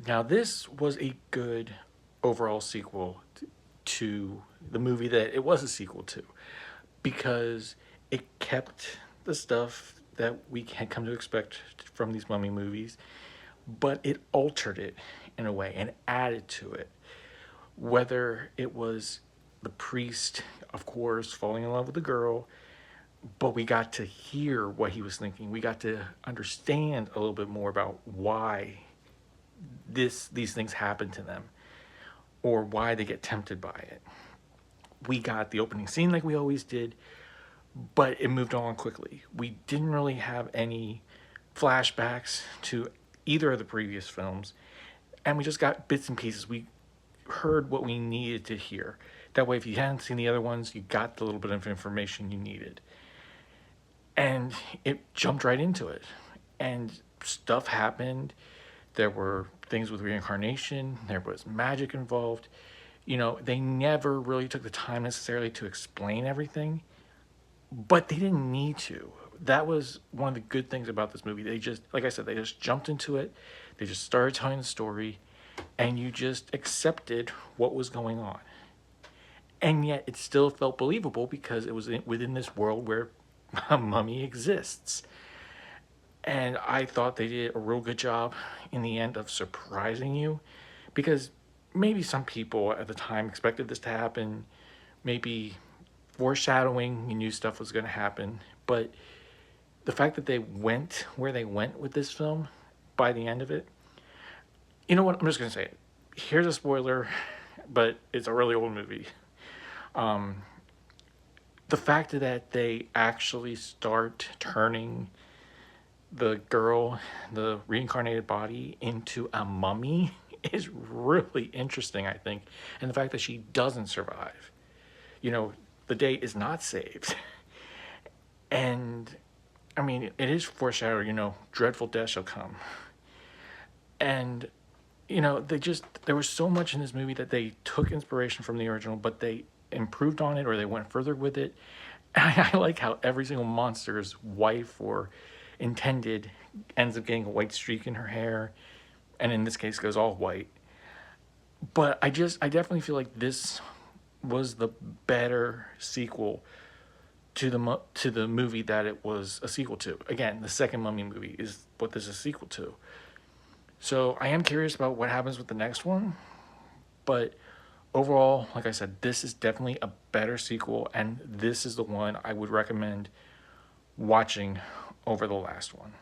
Now, this was a good overall sequel to the movie that it was a sequel to, because it kept the stuff that we had come to expect from these mummy movies, but it altered it in a way and added to it. Whether it was the priest, of course, falling in love with the girl, but we got to hear what he was thinking. We got to understand a little bit more about why these things happen to them, or why they get tempted by it. We got the opening scene like we always did, but it moved on quickly. We didn't really have any flashbacks to either of the previous films, and we just got bits and pieces. We heard what we needed to hear. That way, if you hadn't seen the other ones, you got the little bit of information you needed. And it jumped right into it. And stuff happened. There were things with reincarnation, there was magic involved. You know, they never really took the time necessarily to explain everything, but they didn't need to. That was one of the good things about this movie. They just, like I said, they just jumped into it. They just started telling the story, and you just accepted what was going on. And yet it still felt believable because it was within this world where a mummy exists. And I thought they did a real good job in the end of surprising you, because maybe some people at the time expected this to happen, maybe foreshadowing, you knew stuff was going to happen. But the fact that they went where they went with this film by the end of it, you know what? I'm just going to say it. Here's a spoiler, but it's a really old movie. The fact that they actually start turning the girl, the reincarnated body, into a mummy is really interesting, I think. And the fact that she doesn't survive. You know, the date is not saved. And, I mean, it is foreshadowed, you know, dreadful death shall come. And, you know, there was so much in this movie that they took inspiration from the original, but they improved on it or they went further with it. I like how every single monster's wife or intended ends up getting a white streak in her hair, and in this case goes all white. But I definitely feel like this was the better sequel to the movie that it was a sequel to. Again, the second Mummy movie is what this is a sequel to. So I am curious about what happens with the next one, but overall, like I said, this is definitely a better sequel, and this is the one I would recommend watching over the last one.